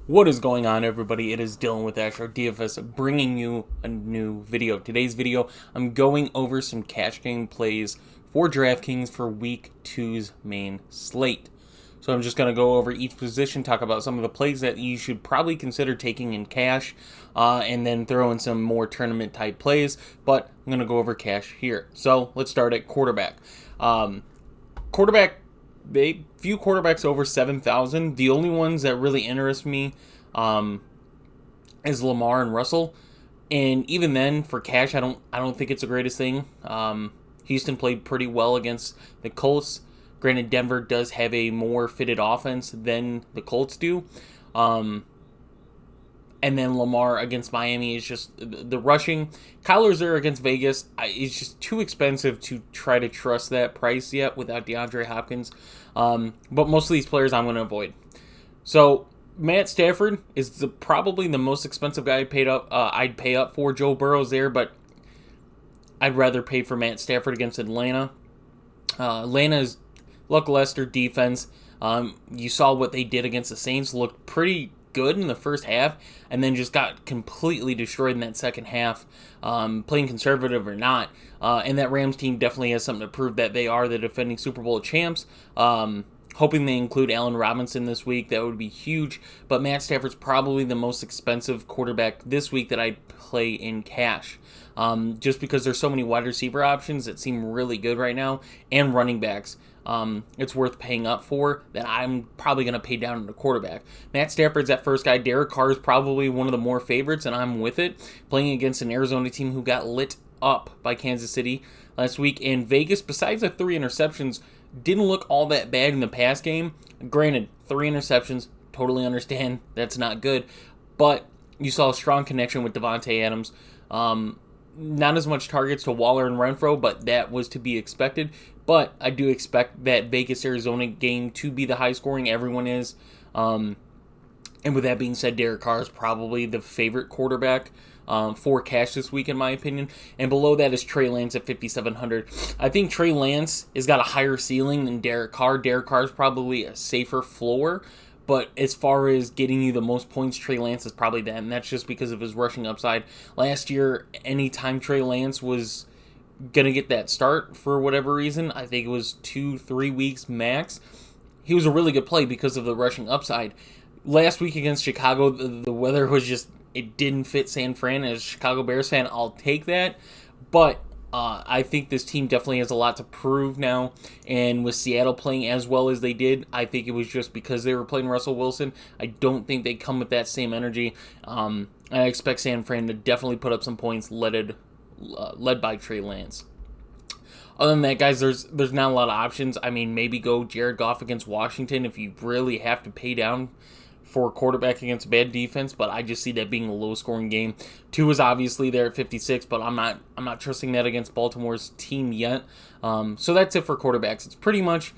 What is going on, everybody? It is Dylan with Astrodfs bringing you a new video. Today's video, I'm going over some cash game plays for DraftKings for Week 2's main slate. So I'm just going to go over each position, talk about some of the plays that you should probably consider taking in cash, and then throw in some more tournament-type plays, but I'm going to go over cash here. So let's start at quarterback. Few quarterbacks over 7,000. The only ones that really interest me is Lamar and Russell, and even then for cash, I don't think it's the greatest thing. Houston played pretty well against the Colts. Granted, Denver does have a more fitted offense than the Colts do. And then Lamar against Miami is just the rushing. Kyler Zurich against Vegas, it's just too expensive to try to trust that price yet without DeAndre Hopkins. But most of these players I'm going to avoid. So Matt Stafford is probably the most expensive guy I'd pay up for. Joe Burrow's there, but I'd rather pay for Matt Stafford against Atlanta. Atlanta's lackluster defense. You saw what they did against the Saints. Looked pretty good in the first half, and then just got completely destroyed in that second half, playing conservative or not. And that Rams team definitely has something to prove that they are the defending Super Bowl champs. Hoping they include Allen Robinson this week. That would be huge. But Matt Stafford's probably the most expensive quarterback this week that I'd play in cash. Just because there's so many wide receiver options that seem really good right now, and running backs. It's worth paying up for that I'm probably going to pay down in the quarterback. Matt Stafford's that first guy. Derek Carr is probably one of the more favorites, and I'm with it. Playing against an Arizona team who got lit up by Kansas City last week. And Vegas, besides the 3 interceptions, didn't look all that bad in the pass game. Granted, 3 interceptions, totally understand that's not good. But you saw a strong connection with Devontae Adams. Not as much targets to Waller and Renfro, but that was to be expected. But I do expect that Vegas-Arizona game to be the high scoring. Everyone is. And with that being said, Derek Carr is probably the favorite quarterback for cash this week, in my opinion. And below that is Trey Lance at 5,700. I think Trey Lance has got a higher ceiling than Derek Carr. Derek Carr is probably a safer floor. But as far as getting you the most points, Trey Lance is probably that, and that's just because of his rushing upside. Last year, anytime Trey Lance was going to get that start for whatever reason, I think it was 2-3 weeks max, he was a really good play because of the rushing upside. Last week against Chicago, the weather was just, it didn't fit San Fran. As a Chicago Bears fan, I'll take that. But I think this team definitely has a lot to prove now, and with Seattle playing as well as they did, I think it was just because they were playing Russell Wilson. I don't think they come with that same energy. I expect San Fran to definitely put up some points led by Trey Lance. Other than that, guys, there's not a lot of options. I mean, maybe go Jared Goff against Washington if you really have to pay down for a quarterback against a bad defense, but I just see that being a low-scoring game. 2 is obviously there at 56, but I'm not trusting that against Baltimore's team yet. So that's it for quarterbacks. It's pretty much,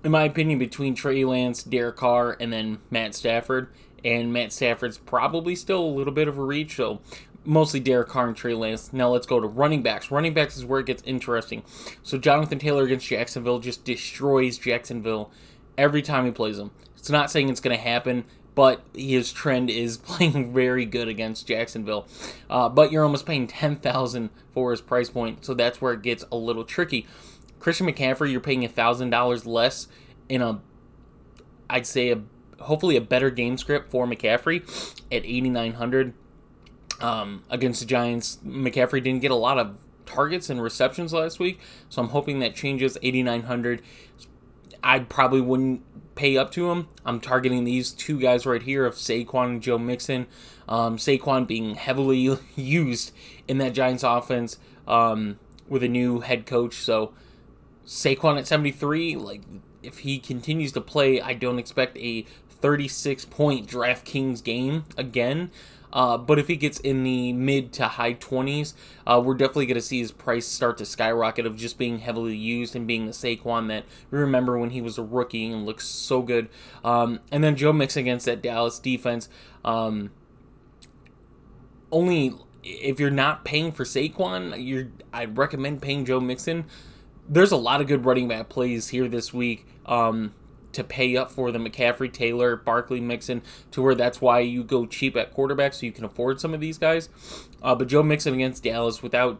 in my opinion, between Trey Lance, Derek Carr, and then Matt Stafford. And Matt Stafford's probably still a little bit of a reach, so mostly Derek Carr and Trey Lance. Now let's go to running backs. Running backs is where it gets interesting. So Jonathan Taylor against Jacksonville just destroys Jacksonville every time he plays them. It's not saying it's going to happen, but his trend is playing very good against Jacksonville. But you're almost paying $10,000 for his price point, so that's where it gets a little tricky. Christian McCaffrey, you're paying $1,000 less in I'd say hopefully a better game script for McCaffrey at 8,900 against the Giants. McCaffrey didn't get a lot of targets and receptions last week, so I'm hoping that changes. 8,900. I probably wouldn't pay up to him. I'm targeting these 2 guys right here of Saquon and Joe Mixon. Saquon being heavily used in that Giants offense with a new head coach. So Saquon at 73, like if he continues to play, I don't expect a 36-point DraftKings game again. But if he gets in the mid to high 20s, we're definitely going to see his price start to skyrocket of just being heavily used and being the Saquon that we remember when he was a rookie and looked so good. And then Joe Mixon against that Dallas defense. Only if you're not paying for Saquon, I'd recommend paying Joe Mixon. There's a lot of good running back plays here this week. to pay up for the McCaffrey, Taylor, Barkley, Mixon, to where that's why you go cheap at quarterback so you can afford some of these guys. But Joe Mixon against Dallas, without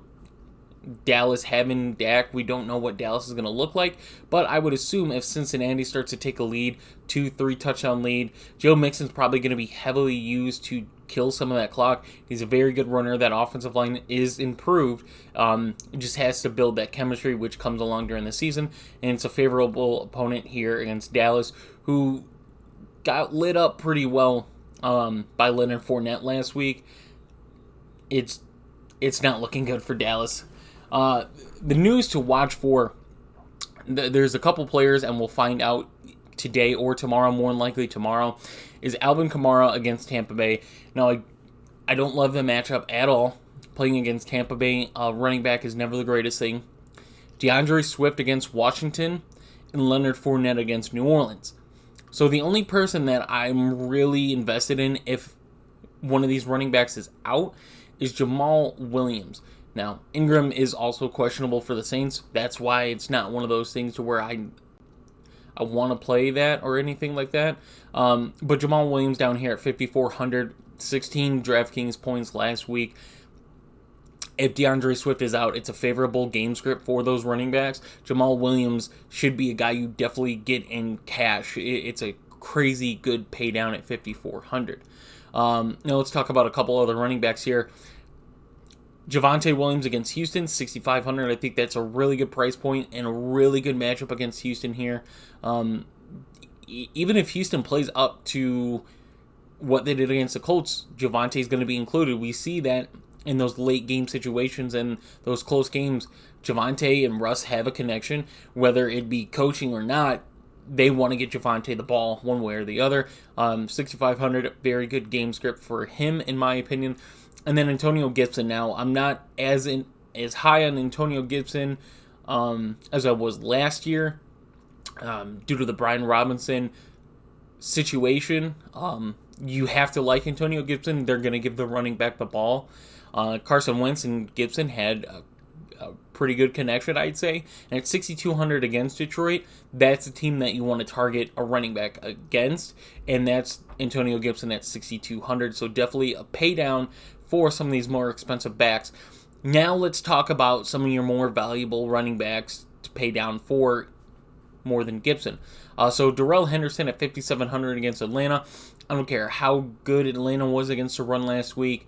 Dallas having Dak, we don't know what Dallas is going to look like, but I would assume if Cincinnati starts to take a lead, 2-3 touchdown lead, Joe Mixon's probably going to be heavily used to kill some of that clock. He's a very good runner. That offensive line is improved. It just has to build that chemistry, which comes along during the season, and it's a favorable opponent here against Dallas, who got lit up pretty well by Leonard Fournette last week. It's not looking good for Dallas. The news to watch for, there's a couple players, and we'll find out today or tomorrow, more than likely tomorrow, is Alvin Kamara against Tampa Bay. Now, I don't love the matchup at all. Playing against Tampa Bay, running back is never the greatest thing. DeAndre Swift against Washington, and Leonard Fournette against New Orleans. So the only person that I'm really invested in if one of these running backs is out is Jamal Williams. Now, Ingram is also questionable for the Saints. That's why it's not one of those things to where I want to play that or anything like that. But Jamal Williams down here at 5,400, 16 DraftKings points last week. If DeAndre Swift is out, it's a favorable game script for those running backs. Jamal Williams should be a guy you definitely get in cash. It's a crazy good pay down at 5,400. Now let's talk about a couple other running backs here. Javonte Williams against Houston, 6,500. I think that's a really good price point and a really good matchup against Houston here. Even if Houston plays up to what they did against the Colts, Javonte is going to be included. We see that in those late game situations and those close games, Javonte and Russ have a connection, whether it be coaching or not. They want to get Javonte the ball one way or the other. 6,500, very good game script for him, in my opinion. And then Antonio Gibson. Now, I'm not as high on Antonio Gibson as I was last year due to the Brian Robinson situation. You have to like Antonio Gibson. They're going to give the running back the ball. Carson Wentz and Gibson had a pretty good connection, I'd say. And at 6,200 against Detroit, that's a team that you want to target a running back against. And that's Antonio Gibson at 6,200. So definitely a pay down for some of these more expensive backs. Now let's talk about some of your more valuable running backs to pay down for more than Gibson. So Darrell Henderson at 5,700 against Atlanta. I don't care how good Atlanta was against the run last week.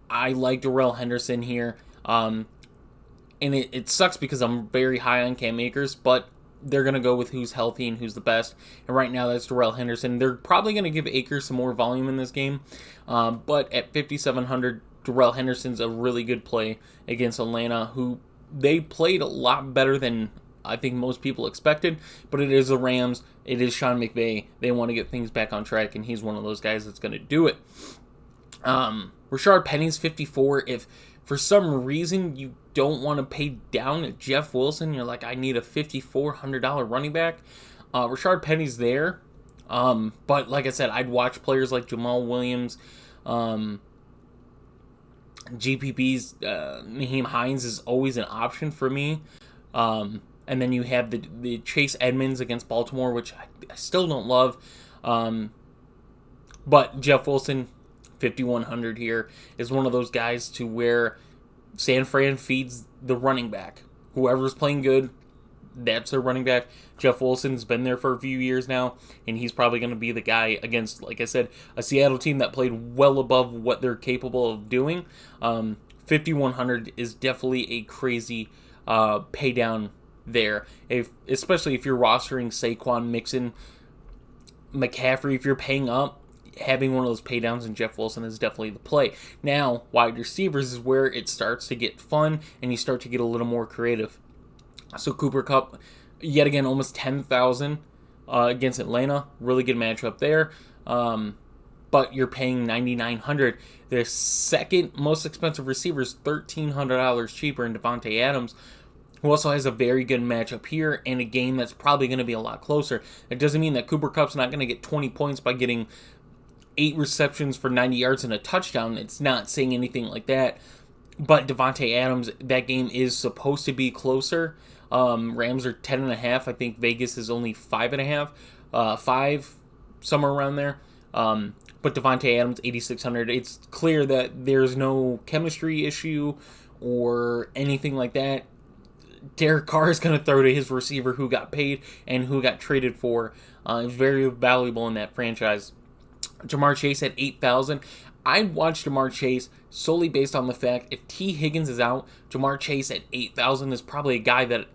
I like Darrell Henderson here. And it sucks because I'm very high on Cam Akers, but they're going to go with who's healthy and who's the best. And right now, that's Darrell Henderson. They're probably going to give Akers some more volume in this game. But at 5,700, Darrell Henderson's a really good play against Atlanta, who they played a lot better than I think most people expected. But it is the Rams. It is Sean McVay. They want to get things back on track, and he's one of those guys that's going to do it. Rashard Penny's 54. If for some reason you don't want to pay down at Jeff Wilson, you're like, I need a $5,400 running back, Rashard Penny's there. But like I said, I'd watch players like Jamal Williams, GPP's Nyheim Hines is always an option for me. And then you have the Chase Edmonds against Baltimore, which I still don't love. But Jeff Wilson, 5,100 here, is one of those guys to where San Fran feeds the running back. Whoever's playing good, that's their running back. Jeff Wilson's been there for a few years now, and he's probably going to be the guy against, like I said, a Seattle team that played well above what they're capable of doing. 5,100 is definitely a crazy pay down there. Especially if you're rostering Saquon, Mixon, McCaffrey, if you're paying up, having one of those pay downs in Jeff Wilson is definitely the play. Now, wide receivers is where it starts to get fun and you start to get a little more creative. So Cooper Kupp, yet again, almost 10,000 against Atlanta. Really good matchup there. But you're paying $9,900. The second most expensive receiver is $1,300 cheaper in Devontae Adams, who also has a very good matchup here and a game that's probably going to be a lot closer. It doesn't mean that Cooper Kupp's not going to get 20 points by getting 8 receptions for 90 yards and a touchdown. It's not saying anything like that. But Devontae Adams, that game is supposed to be closer. Rams are 10.5. I think Vegas is only 5.5, 5, somewhere around there. But Devontae Adams, 8,600. It's clear that there's no chemistry issue or anything like that. Derek Carr is going to throw to his receiver who got paid and who got traded for. Very valuable in that franchise. Jamar Chase at 8,000. I'd watch Jamar Chase solely based on the fact if T. Higgins is out, Jamar Chase at 8,000 is probably a guy that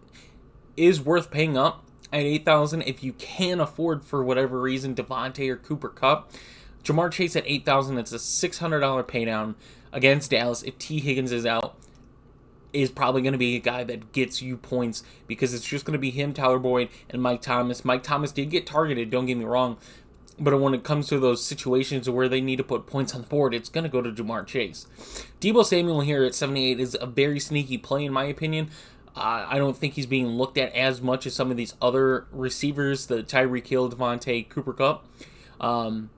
is worth paying up at 8,000 if you can afford, for whatever reason, Devontae or Cooper Kupp. Jamar Chase at 8,000, it's a $600 pay down against Dallas if T. Higgins is out. Is probably going to be a guy that gets you points because it's just going to be him, Tyler Boyd, and Mike Thomas. Mike Thomas did get targeted, don't get me wrong, but when it comes to those situations where they need to put points on the board, it's going to go to Jamar Chase. Deebo Samuel here at 78 is a very sneaky play in my opinion. I don't think he's being looked at as much as some of these other receivers, the Tyreek Hill, Devontae, Cooper Kupp. And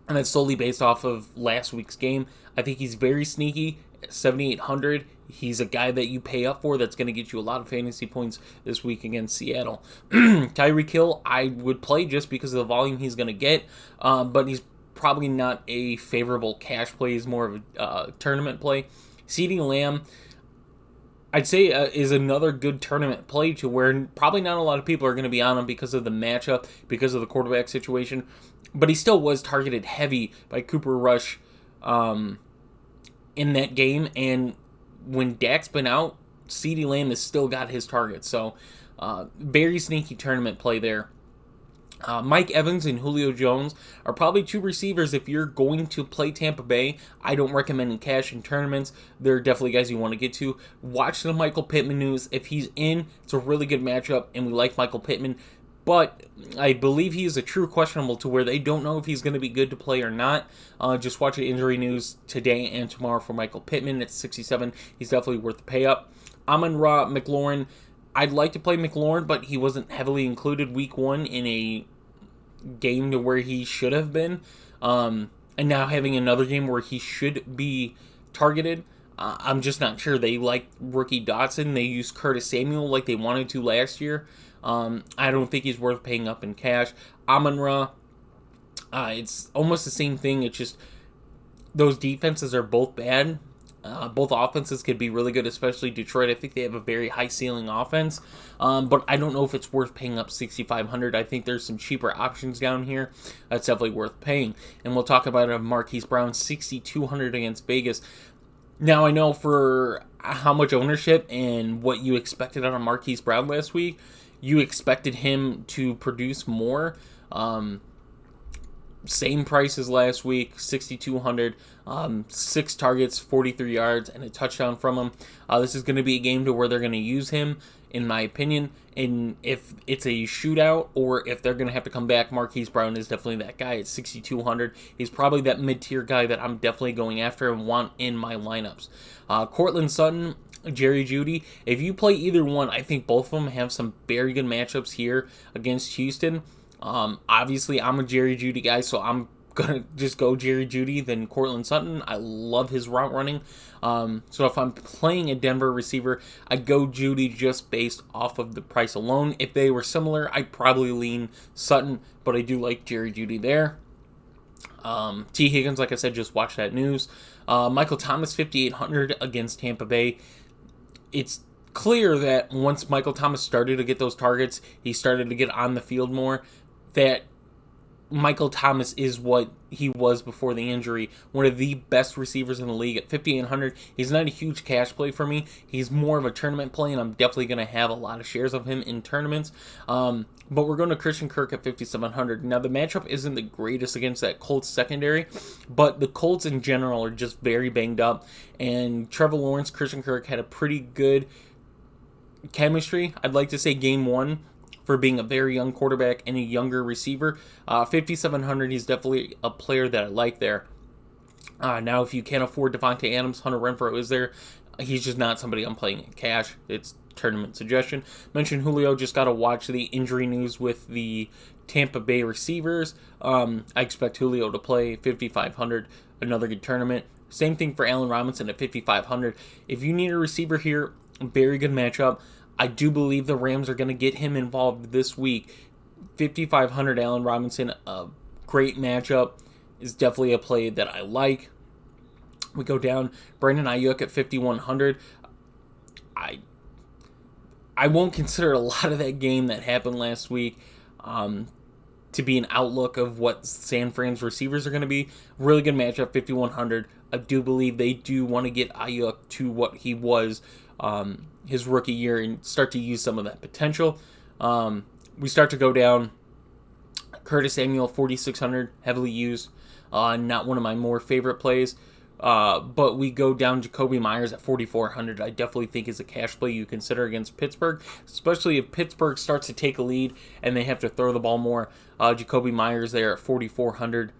that's solely based off of last week's game. I think he's very sneaky. 7,800. He's a guy that you pay up for that's going to get you a lot of fantasy points this week against Seattle. Tyreek Hill, I would play just because of the volume he's going to get, but he's probably not a favorable cash play. He's more of a tournament play. CeeDee Lamb, I'd say is another good tournament play to where probably not a lot of people are going to be on him because of the matchup, because of the quarterback situation, but he still was targeted heavy by Cooper Rush in that game, and when Dak's been out, CeeDee Lamb has still got his targets, so very sneaky tournament play there. Mike Evans and Julio Jones are probably two receivers if you're going to play Tampa Bay. I don't recommend in cash in tournaments. They're definitely guys you want to get to. Watch the Michael Pittman news. If he's in, it's a really good matchup, and we like Michael Pittman. But I believe he is a true questionable to where they don't know if he's going to be good to play or not. Just watch the injury news today and tomorrow for Michael Pittman. It's 67. He's definitely worth the pay up. Amon-Ra, Mclaren. I'd like to play Mclaren, but he wasn't heavily included week one in a game to where he should have been. And now having another game where he should be targeted. I'm just not sure. They like rookie Dotson. They used Curtis Samuel like they wanted to last year. I don't think he's worth paying up in cash. Amon-Ra, it's almost the same thing. It's just those defenses are both bad. Both offenses could be really good, especially Detroit. I think they have a very high ceiling offense, but I don't know if it's worth paying up $6,500. I think there's some cheaper options down here that's definitely worth paying. And we'll talk about it. Marquis Brown, $6,200 against Vegas. Now I know for how much ownership and what you expected out of Marquis Brown last week, you expected him to produce more. Same price as last week, $6,200. 6 targets, 43 yards, and a touchdown from him. This is going to be a game to where they're going to use him, in my opinion. And if it's a shootout or if they're going to have to come back, Marquis Brown is definitely that guy at 6,200. He's probably that mid-tier guy that I'm definitely going after and want in my lineups. Cortland Sutton, Jerry Jeudy. If you play either one, I think both of them have some very good matchups here against Houston. Obviously, I'm a Jerry Jeudy guy, so I'm going to just go Jerry Jeudy than Cortland Sutton. I love his route running. So if I'm playing a Denver receiver, I'd go Jeudy just based off of the price alone. If they were similar, I'd probably lean Sutton, but I do like Jerry Jeudy there. T. Higgins, like I said, just watch that news. Michael Thomas, 5,800 against Tampa Bay. It's clear that once Michael Thomas started to get those targets, he started to get on the field more, that Michael Thomas is what he was before the injury. One of the best receivers in the league at 5,800. He's not a huge cash play for me. He's more of a tournament play, and I'm definitely going to have a lot of shares of him in tournaments. But we're going to Christian Kirk at 5,700. Now, the matchup isn't the greatest against that Colts secondary, but the Colts in general are just very banged up. And Trevor Lawrence, Christian Kirk had a pretty good chemistry. I'd like to say game one for being a very young quarterback and a younger receiver. 5,700, he's definitely a player that I like there. Now, if you can't afford Devontae Adams, Hunter Renfrow is there. He's just not somebody I'm playing in cash. It's tournament suggestion. Mentioned Julio, just got to watch the injury news with the Tampa Bay receivers. I expect Julio to play 5,500, another good tournament. Same thing for Allen Robinson at 5,500. If you need a receiver here, very good matchup. I do believe the Rams are going to get him involved this week. 5,500 Allen Robinson, a great matchup, is definitely a play that I like. We go down Brandon Ayuk at 5,100. I won't consider a lot of that game that happened last week to be an outlook of what San Fran's receivers are going to be. Really good matchup, 5,100. I do believe they do want to get Ayuk to what he was his rookie year and start to use some of that potential. We start to go down Curtis Samuel, 4,600, heavily used. Not one of my more favorite plays. But we go down Jacoby Myers at 4,400. I definitely think is a cash play you consider against Pittsburgh, especially if Pittsburgh starts to take a lead and they have to throw the ball more. Jacoby Myers there at 4,400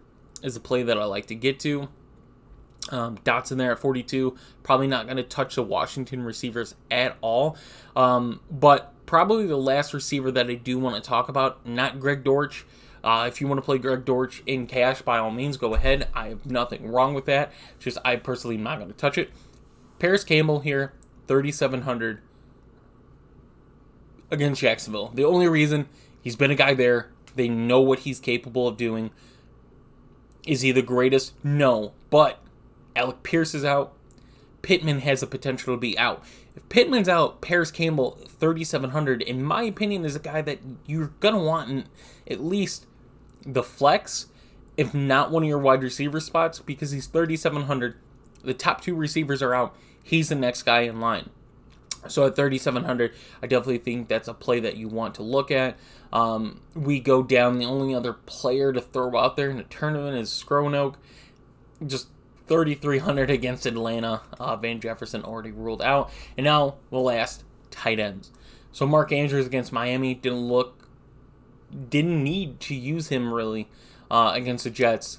is a play that I like to get to. Dotson there at 42. Probably not going to touch the Washington receivers at all. But probably the last receiver that I do want to talk about, not Greg Dortch. If you want to play Greg Dortch in cash, by all means, go ahead. I have nothing wrong with that. Just I personally am not going to touch it. Paris Campbell here, 3,700 against Jacksonville. The only reason he's been a guy there, they know what he's capable of doing. Is he the greatest? No. But Alec Pierce is out. Pittman has the potential to be out. If Pittman's out, Paris Campbell, 3,700, in my opinion, is a guy that you're going to want in at least the flex, if not one of your wide receiver spots, because he's 3,700. The top two receivers are out. He's the next guy in line. So at 3,700, I definitely think that's a play that you want to look at. We go down. The only other player to throw out there in the tournament is Skronoke. Just 3,300 against Atlanta. Van Jefferson already ruled out. And now the last, tight ends. So Mark Andrews against Miami didn't need to use him really against the Jets.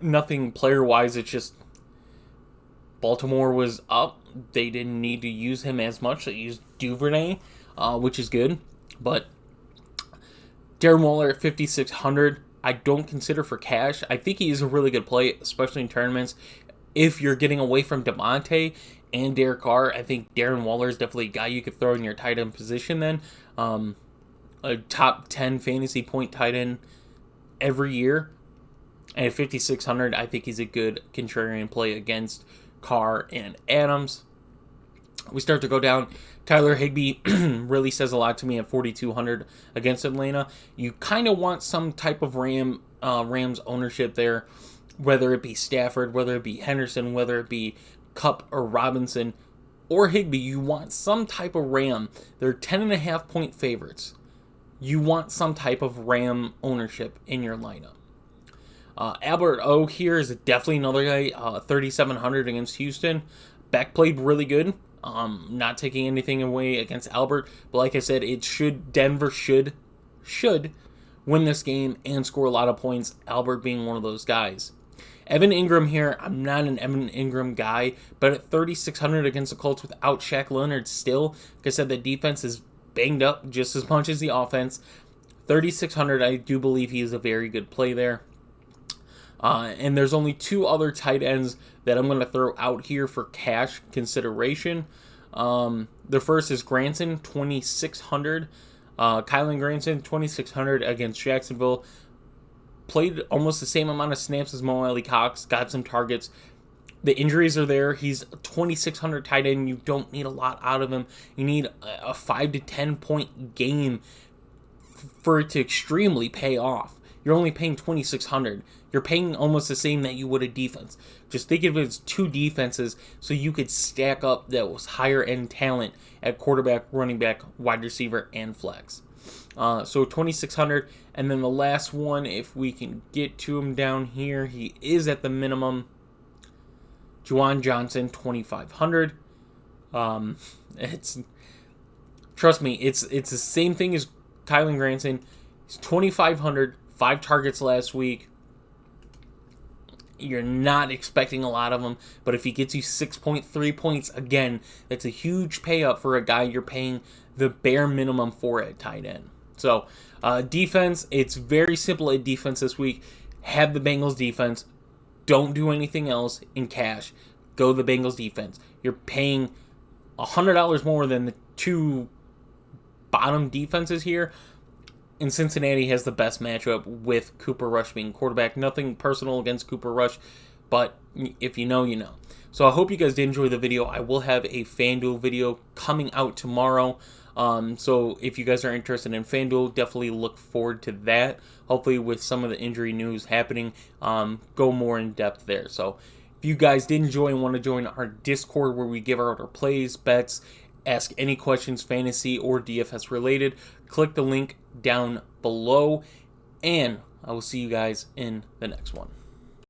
Nothing player-wise. It's just Baltimore was up. They didn't need to use him as much. They used Duvernay, which is good. But Darren Waller at 5,600. I don't consider for cash. I think he is a really good play, especially in tournaments. If you're getting away from Devontae and Derek Carr, I think Darren Waller is definitely a guy you could throw in your tight end position then. A top 10 fantasy point tight end every year. And at 5,600, I think he's a good contrarian play against Carr and Adams. We start to go down. Tyler Higbee really says a lot to me at 4,200 against Atlanta. You kind of want some type of Rams ownership there, whether it be Stafford, whether it be Henderson, whether it be Kupp or Robinson or Higbee. You want some type of Ram. They're 10.5 point favorites. You want some type of Ram ownership in your lineup. Albert O here is definitely another guy, 3,700 against Houston. Beck played really good. Not taking anything away against Albert, but like I said, Denver should win this game and score a lot of points, Albert being one of those guys. Evan Ingram here, I'm not an Evan Ingram guy, but at 3,600 against the Colts without Shaq Leonard still, like I said, the defense is banged up just as much as the offense. 3,600, I do believe he is a very good play there. And there's only two other tight ends that I'm going to throw out here for cash consideration. The first is Granson, 2,600. Kylan Granson, 2,600 against Jacksonville. Played almost the same amount of snaps as Mo Alley Cox. Got some targets. The injuries are there. He's a 2,600 tight end. You don't need a lot out of him. You need a 5 to 10 point game for it to extremely pay off. You're only paying 2,600. You're paying almost the same that you would a defense. Just think of it as two defenses so you could stack up that was higher end talent at quarterback, running back, wide receiver, and flex. So 2,600. And then the last one, if we can get to him down here, he is at the minimum. Juwan Johnson, 2,500. Trust me, it's the same thing as Kylan Granson. He's 2,500, 5 targets last week. You're not expecting a lot of them, but if he gets you 6.3 points, again, that's a huge pay up for a guy you're paying the bare minimum for at tight end. So, defense, it's very simple at defense this week. Have the Bengals defense. Don't do anything else in cash. Go the Bengals defense. You're paying $100 more than the two bottom defenses here. And Cincinnati has the best matchup with Cooper Rush being quarterback. Nothing personal against Cooper Rush, but if you know, you know. So I hope you guys did enjoy the video. I will have a FanDuel video coming out tomorrow. So if you guys are interested in FanDuel, definitely look forward to that. Hopefully with some of the injury news happening, go more in depth there. So if you guys did enjoy and want to join our Discord where we give out our plays, bets, ask any questions, fantasy or DFS related, click the link down below, and I will see you guys in the next one.